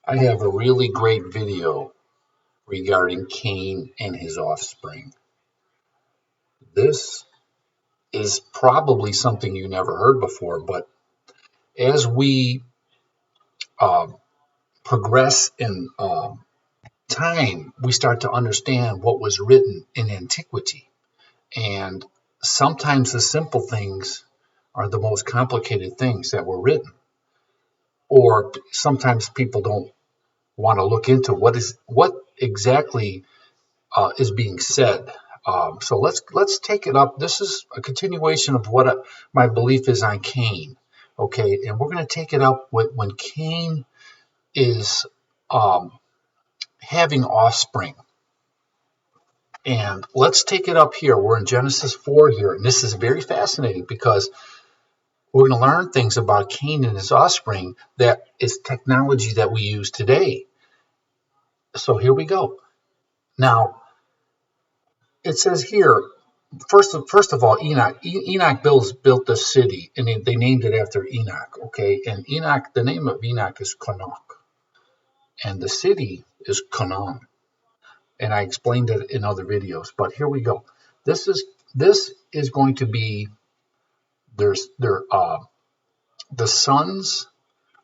I have a really great video regarding Cain and his offspring. This is probably something you never heard before, but as we uh, progress in time, we start to understand what was written in antiquity. And sometimes the simple things are the most complicated things that were written. Or sometimes people don't want to look into what exactly is being said. So let's take it up. This is a continuation of what my belief is on Cain. Okay, and we're going to take it up with when Cain is um, having offspring. And let's take it up here. We're in Genesis 4 here, and this is very fascinating because we're going to learn things about Cain and his offspring that is technology that we use today. So here we go. Now, it says here, first of all, Enoch built the city, and they named it after Enoch. Okay, and Enoch, the name of Enoch is Cainach, and the city is Canaan. And I explained it in other videos, but here we go. This is going to be the sons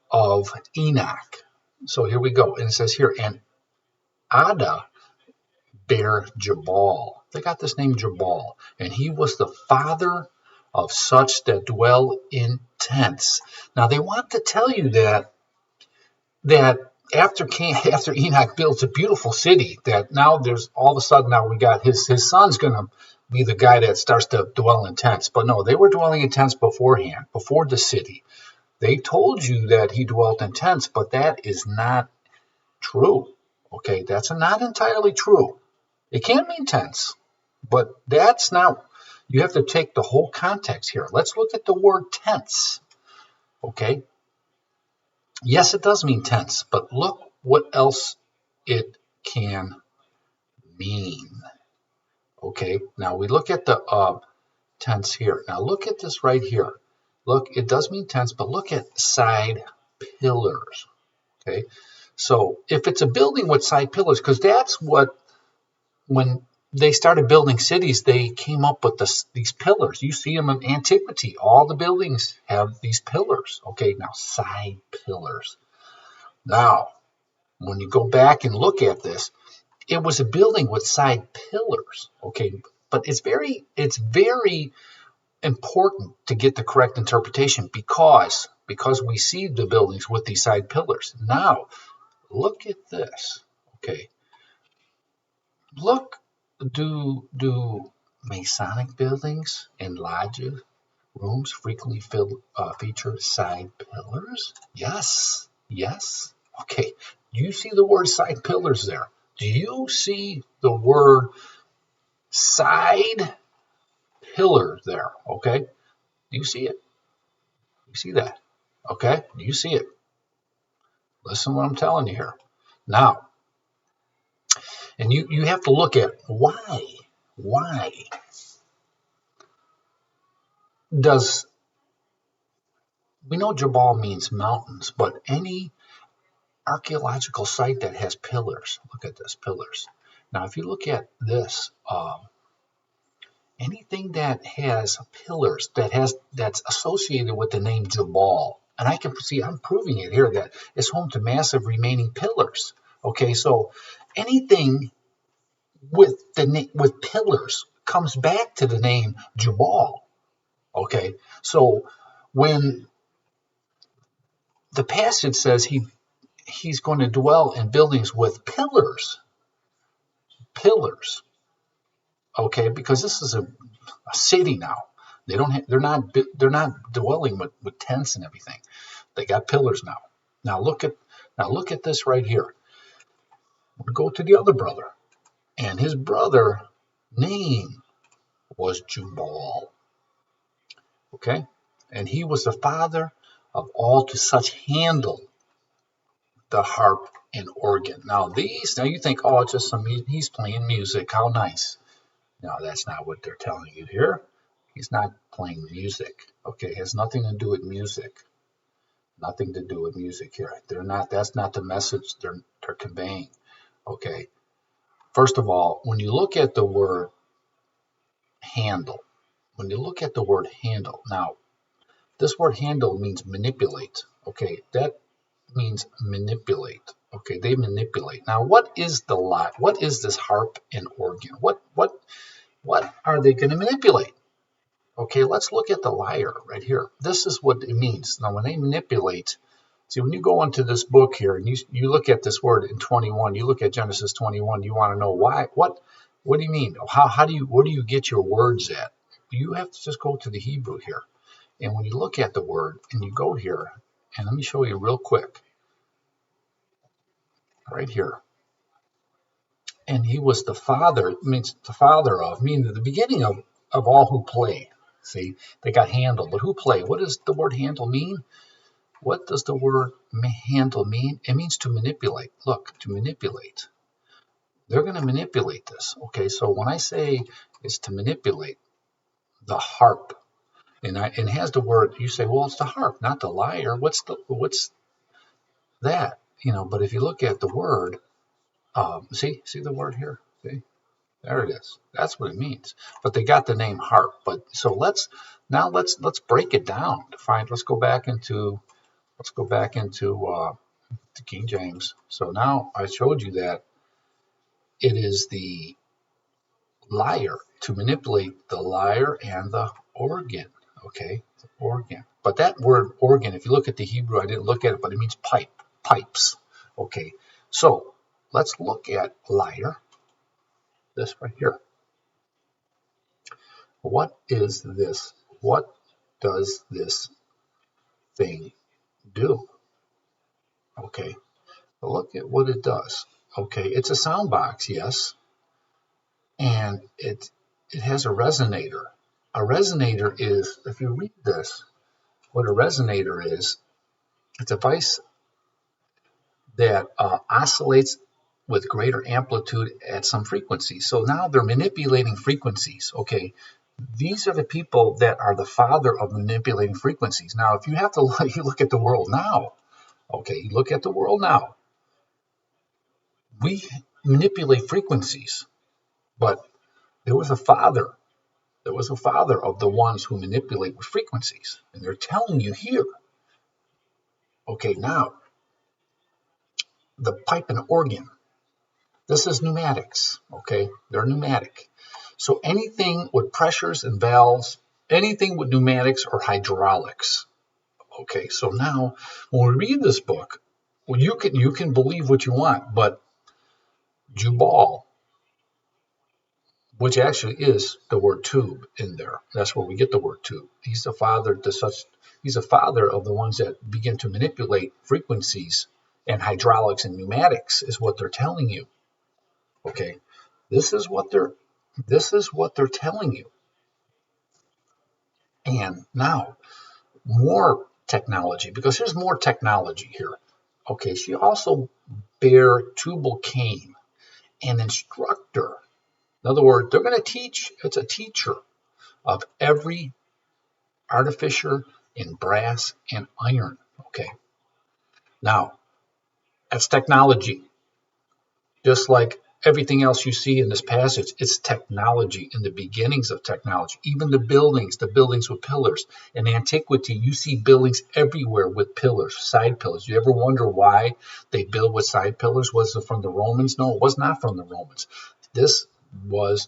of Enoch. So here we go, and it says here, and Ada bare Jabal. They got this name Jabal, and he was the father of such that dwell in tents. Now they want to tell you that after Enoch builds a beautiful city, that now there's all of a sudden now we got his son's going to be the guy that starts to dwell in tents. But no, they were dwelling in tents beforehand, before the city. They told you that he dwelt in tents, but that is not true. Okay, that's not entirely true. It can mean tents, but that's not. You have to take the whole context here. Let's look at the word tents. Okay. Yes, it does mean tents, but look what else it can mean. Okay. Now we look at the tents here. Now look at this right here. Look, it does mean tents, but look at side pillars. Okay. So if it's a building with side pillars, because that's what, when they started building cities, they came up with these pillars. You see them in antiquity. All the buildings have these pillars. Okay, now side pillars. Now, when you go back and look at this, it was a building with side pillars. Okay, but it's very important to get the correct interpretation because we see the buildings with these side pillars. Now, look at this. Okay, look. Do Masonic buildings and lodges rooms frequently feature side pillars? Yes, yes. Okay. Do you see the word side pillars there? Do you see the word side pillar there? Okay. Do you see it? You see that? Okay. Do you see it? Listen to what I'm telling you here. Now, and you have to look at why. Why does we know Jabal means mountains, but any archaeological site that has pillars, look at this, pillars. Now, if you look at this, anything that has pillars, that's associated with the name Jabal, and I can see, I'm proving it here, that it's home to massive remaining pillars. Okay, so anything with with pillars comes back to the name Jabal. Okay, so when the passage says he's going to dwell in buildings with pillars. Okay, because this is a city now. They're not dwelling with tents and everything. They got pillars now. Now look at this right here. We'll go to the other brother, and his brother name was Jubal. Okay, and he was the father of all to such handle the harp and organ. Now you think, oh, it's just he's playing music. How nice. No, that's not what they're telling you here. He's not playing music. Okay, it has nothing to do with music. Nothing to do with music here. They're not. That's not the message they're conveying. Okay. First of all, when you look at the word handle, now this word handle means manipulate. Okay, that means manipulate. Okay, they manipulate. Now, what is the lie? What is this harp and organ? What are they going to manipulate? Okay, let's look at the lyre right here. This is what it means. Now, when they manipulate, see, when you go into this book here and you look at this word in 21, you look at Genesis 21, you want to know why. What do you mean? Where do you get your words at? You have to just go to the Hebrew here. And when you look at the word and you go here, and let me show you real quick, right here. And he was the father, means the father of, meaning the beginning of all who play. See, they got handle, but who play? What does the word handle mean? What does the word handle mean? It means to manipulate. Look, to manipulate. They're going to manipulate this. Okay, so when I say it's to manipulate the harp, and it has the word, you say, well, it's the harp, not the lyre. What's that? But if you look at the word, see the word here? See? There it is. That's what it means. But they got the name harp. But so let's break it down to find. Let's go back into the King James. So now I showed you that it is the lyre, to manipulate the lyre and the organ. Okay, the organ. But that word organ, if you look at the Hebrew, I didn't look at it, but it means pipes. Okay, so let's look at lyre. This right here. What is this? What does this thing do? Okay, look at what it does. Okay, it's a sound box, yes, and it has a resonator. A resonator is, if you read this, what a resonator is, it's a device that oscillates with greater amplitude at some frequency. So now they're manipulating frequencies. Okay, these are the people that are the father of manipulating frequencies. Now, if you have to you look at the world now, okay, you look at the world now, we manipulate frequencies, but there was a father. There was a father of the ones who manipulate with frequencies. And they're telling you here, okay, now, the pipe and organ, this is pneumatics, okay? They're pneumatic. So anything with pressures and valves, anything with pneumatics or hydraulics. Okay, so now when we read this book, well, you can believe what you want, but Jubal, which actually is the word tube in there. That's where we get the word tube. He's the father he's a father of the ones that begin to manipulate frequencies and hydraulics and pneumatics is what they're telling you. Okay. This is what they're telling you. And now more technology, because there's more technology here. Okay, she also bare Tubal Cain, an instructor. In other words, they're going to teach, it's a teacher of every artificer in brass and iron. Okay. Now, that's technology. Just like everything else you see in this passage, it's technology and the beginnings of technology. Even the buildings with pillars. In antiquity, you see buildings everywhere with pillars, side pillars. You ever wonder why they build with side pillars? Was it from the Romans? No, it was not from the Romans. This was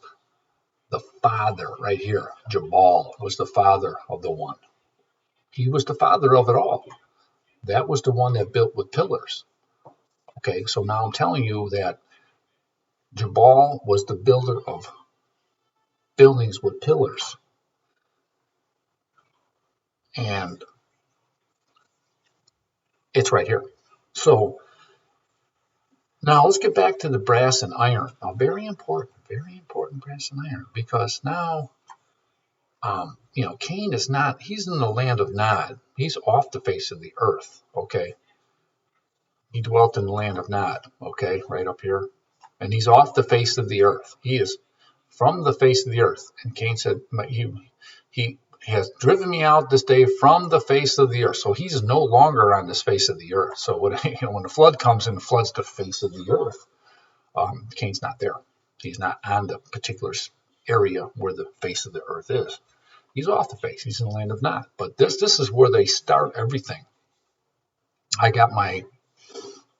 the father right here. Jabal was the father of the one. He was the father of it all. That was the one that built with pillars. Okay, so now I'm telling you that Jabal was the builder of buildings with pillars. And it's right here. So now let's get back to the brass and iron. Now, very important brass and iron, because now, Cain is not, he's in the land of Nod. He's off the face of the earth, okay? He dwelt in the land of Nod, okay, right up here. And he's off the face of the earth. He is from the face of the earth. And Cain said, has driven me out this day from the face of the earth. So he's no longer on this face of the earth. So when, when the flood comes and floods the face of the earth, Cain's not there. He's not on the particular area where the face of the earth is. He's off the face. He's in the land of Nod. But this is where they start everything. I got my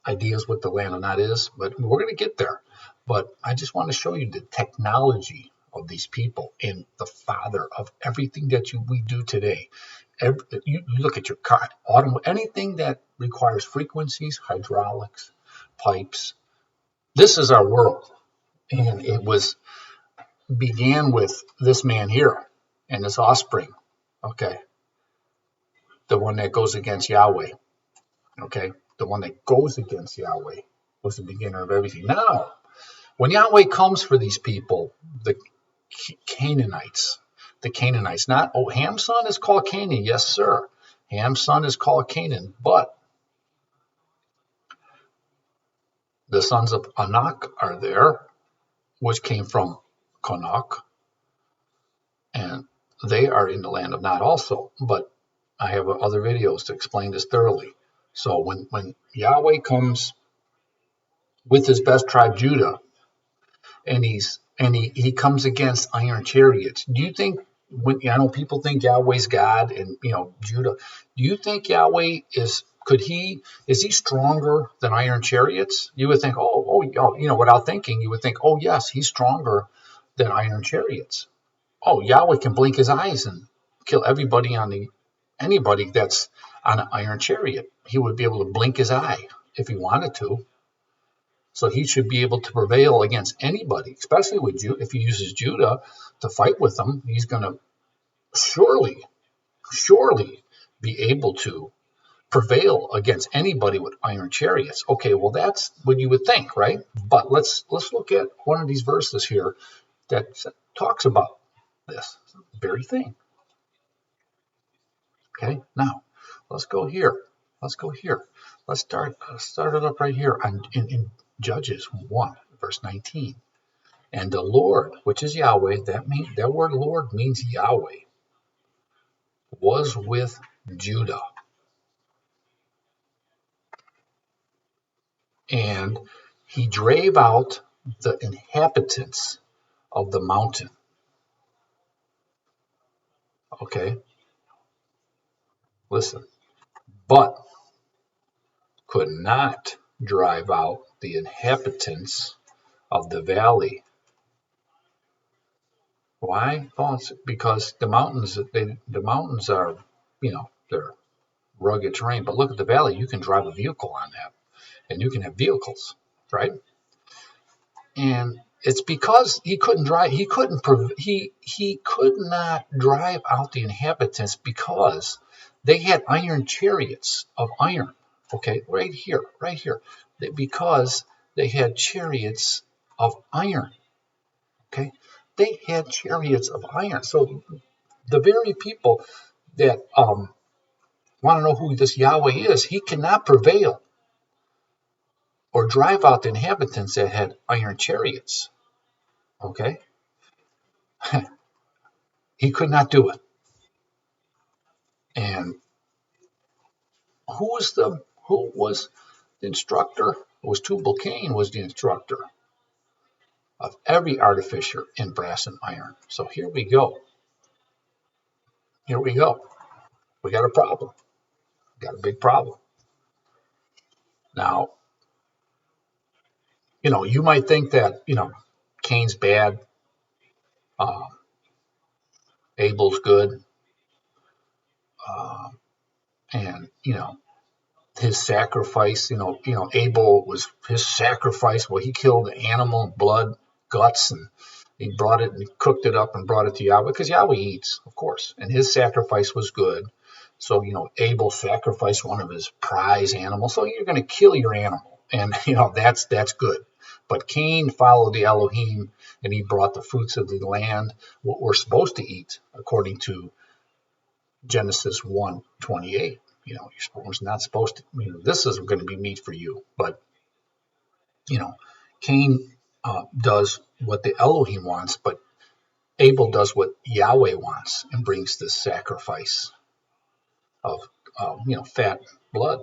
ideas what the land of Nod is, but we're going to get there. But I just want to show you the technology of these people and the father of everything that we do today. You look at your car, anything that requires frequencies, hydraulics, pipes. This is our world. And it began with this man here and his offspring. Okay. The one that goes against Yahweh. Okay. The one that goes against Yahweh was the beginner of everything. Now, when Yahweh comes for these people, the Canaanites, not, Ham's son is called Canaan. Yes, sir. Ham's son is called Canaan, but the sons of Anak are there, which came from Canak, and they are in the land of Nod also. But I have other videos to explain this thoroughly. So when Yahweh comes with his best tribe, Judah, and he comes against iron chariots, do you think, I know people think Yahweh's God and Judah, do you think Yahweh is he stronger than iron chariots? You would think, without thinking, you would think, oh yes, he's stronger than iron chariots. Oh, Yahweh can blink his eyes and kill anybody that's on an iron chariot. He would be able to blink his eye if he wanted to. So he should be able to prevail against anybody, especially with if he uses Judah to fight with them. He's going to surely be able to prevail against anybody with iron chariots. Okay, well, that's what you would think, right? But let's look at one of these verses here that talks about this very thing. Okay, now let's go here. Let's start it up right here in Judges 1, verse 19. And the Lord, which is Yahweh, that word Lord means Yahweh, was with Judah. And he drave out the inhabitants of the mountain. Okay? Listen. But could not drive out the inhabitants of the valley. Why? Well, it's because the mountains are, they're rugged terrain. But look at the valley. You can drive a vehicle on that, and you can have vehicles, right? And it's because he could not drive out the inhabitants because they had iron chariots of iron. Okay, right here, because they had chariots of iron. Okay, they had chariots of iron. So the very people that want to know who this Yahweh is, he cannot prevail or drive out the inhabitants that had iron chariots. Okay, he could not do it. And who was the instructor? It was Tubal-Cain was the instructor of every artificer in brass and iron. So here we go. We got a problem. We got a big problem. Now, you might think that, Cain's bad, Abel's good, and, his sacrifice, Abel was his sacrifice. Well, he killed the animal, blood, guts, and he brought it and he cooked it up and brought it to Yahweh because Yahweh eats, of course, and his sacrifice was good. So, Abel sacrificed one of his prize animals. So you're going to kill your animal, and that's good. But Cain followed the Elohim, and he brought the fruits of the land, what we're supposed to eat, according to Genesis 1:28. You're not supposed to. This is going to be meat for you. But Cain does what the Elohim wants, but Abel does what Yahweh wants and brings this sacrifice of fat blood.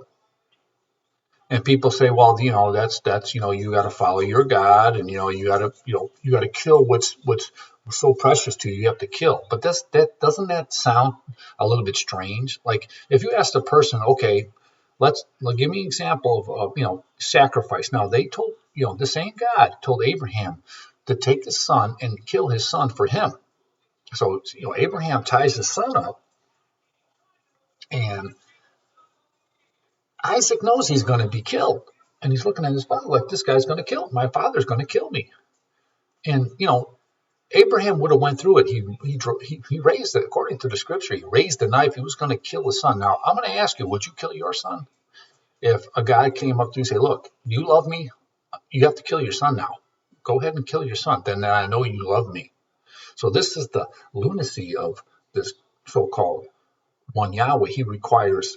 And people say, well, that's you got to follow your God, and you got to kill what's so precious to you. You have to kill. But that doesn't that sound a little bit strange? Like if you asked a person, okay, give me an example of sacrifice. Now they told the same God told Abraham to take his son and kill his son for him. So Abraham ties his son up, and Isaac knows he's going to be killed. And he's looking at his father like, this guy's going to kill my father's going to kill me. And Abraham would have went through it. He raised it according to the scripture. He raised the knife. He was going to kill his son. Now I'm going to ask you, would you kill your son? If a guy came up to you and say, look, you love me, you have to kill your son now. Go ahead and kill your son. Then I know you love me. So this is the lunacy of this so-called one Yahweh. He requires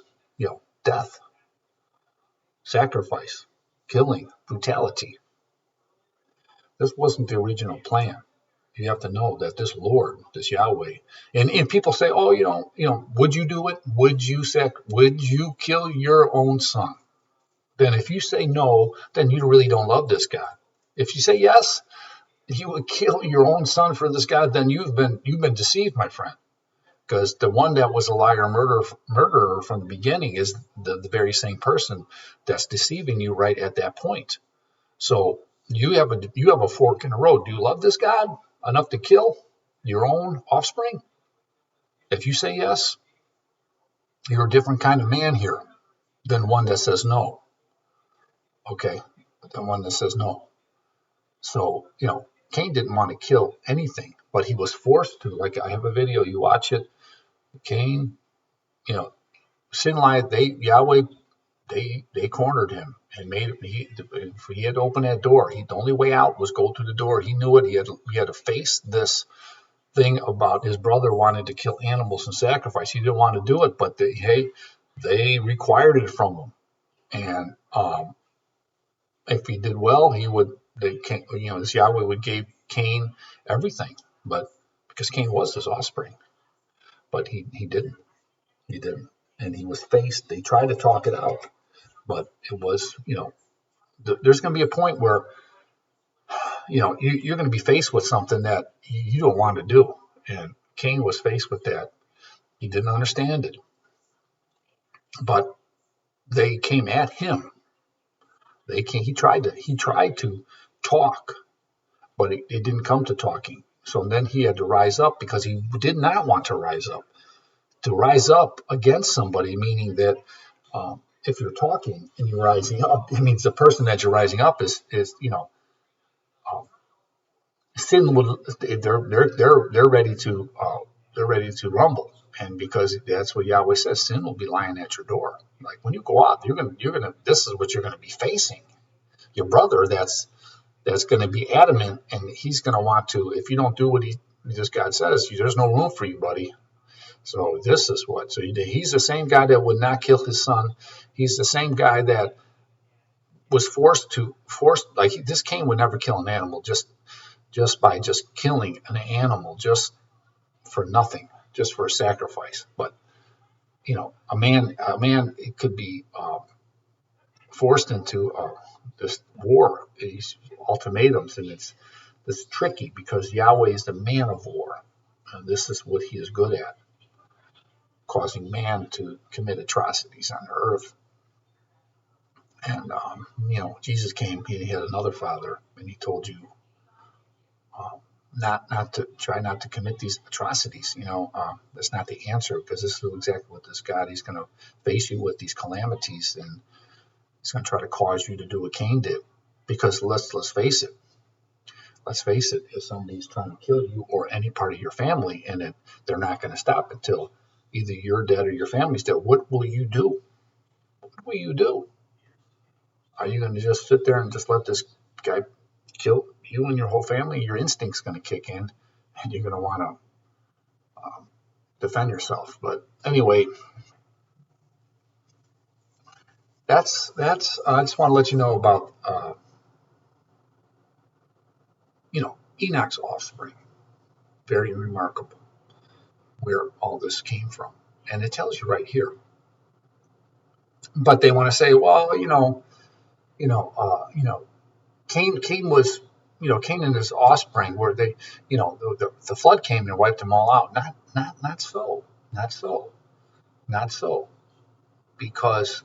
death, sacrifice, killing, brutality. This wasn't the original plan. You have to know that this Lord, this Yahweh, and people say, oh, would you do it? Would you kill your own son? Then if you say no, then you really don't love this God. If you say yes, you would kill your own son for this God, then you've been deceived, my friend. Because the one that was a liar, murderer from the beginning is the very same person that's deceiving you right at that point. So you have a fork in the road. Do you love this God enough to kill your own offspring? If you say yes, you're a different kind of man here than one that says no. Okay, the one that says no. So Cain didn't want to kill anything, but he was forced to. Like I have a video, you watch it. Cain, sin lied. Yahweh, they cornered him and made it. He had to open that door. The only way out was go through the door. He knew it. He had to face this thing about his brother wanted to kill animals and sacrifice. He didn't want to do it, but they required it from him. And if he did well, this Yahweh would give Cain everything. But because Cain was his offspring, but he didn't. He didn't. And he was faced. They tried to talk it out, but it was there's going to be a point where you're going to be faced with something that you don't want to do. And Cain was faced with that. He didn't understand it, but they came at him. He tried to talk, but it didn't come to talking. So then he had to rise up because he did not want to rise up. To rise up against somebody, meaning that if you're talking and you're rising up, it means the person that you're rising up is sin would they're ready to rumble, and because that's what Yahweh says, sin will be lying at your door. Like when you go out, you're gonna this is what you're gonna be facing. Your brother that's going to be adamant, and he's going to want to. If you don't do what this God says, there's no room for you, buddy. So this is what. So he's the same guy that would not kill his son. He's the same guy that was forced like this. Cain would never kill an animal just by killing an animal just for nothing, just for a sacrifice. But a man it could be forced into this war, these ultimatums, and it's tricky because Yahweh is the man of war, and this is what he is good at, causing man to commit atrocities on the earth. And Jesus came, he had another father, and he told you not to commit these atrocities. That's not the answer, because this is exactly what this God, he's going to face you with these calamities, and he's going to try to cause you to do what Cain did. Because let's face it, if somebody's trying to kill you or any part of your family, and they're not going to stop until either you're dead or your family's dead, what will you do? What will you do? Are you going to just sit there and just let this guy kill you and your whole family? Your instinct's going to kick in, and you're going to want to defend yourself. But anyway, that's. I just want to let you know about Enoch's offspring. Very remarkable where all this came from. And it tells you right here. But they want to say, well, you know, Cain was, Cain and his offspring, where they, the flood came and wiped them all out. Not so, not so, not so, because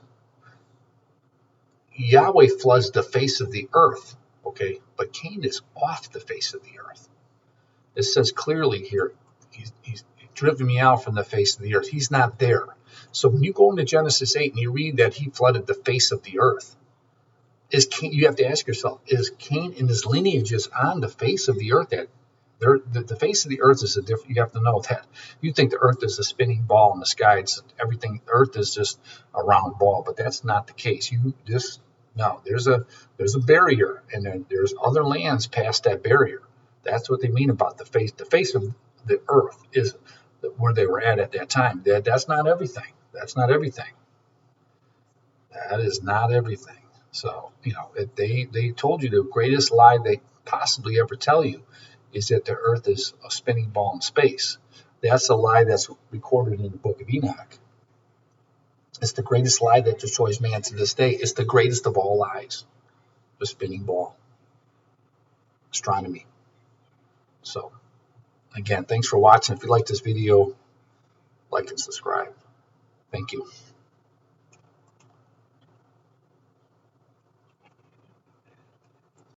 Yahweh floods the face of the earth, okay, but Cain is off the face of the earth. It says clearly here, he's driven me out from the face of the earth. He's not there. So when you go into Genesis 8 and you read that he flooded the face of the earth, is Cain, you have to ask yourself, is Cain and his lineages on the face of the earth? That the face of the earth is a different. You have to know that. You think the earth is a spinning ball in the sky. It's everything. The earth is just a round ball, but that's not the case. There's a barrier, and then there's other lands past that barrier. That's what they mean about the face. The face of the earth is where they were at that time. That's not everything. That's not everything. That is not everything. So, they told you the greatest lie they possibly ever tell you is that the earth is a spinning ball in space. That's a lie that's recorded in the book of Enoch. It's the greatest lie that destroys man to this day. It's the greatest of all lies, the spinning ball, astronomy. So, again, thanks for watching. If you like this video, like and subscribe. Thank you.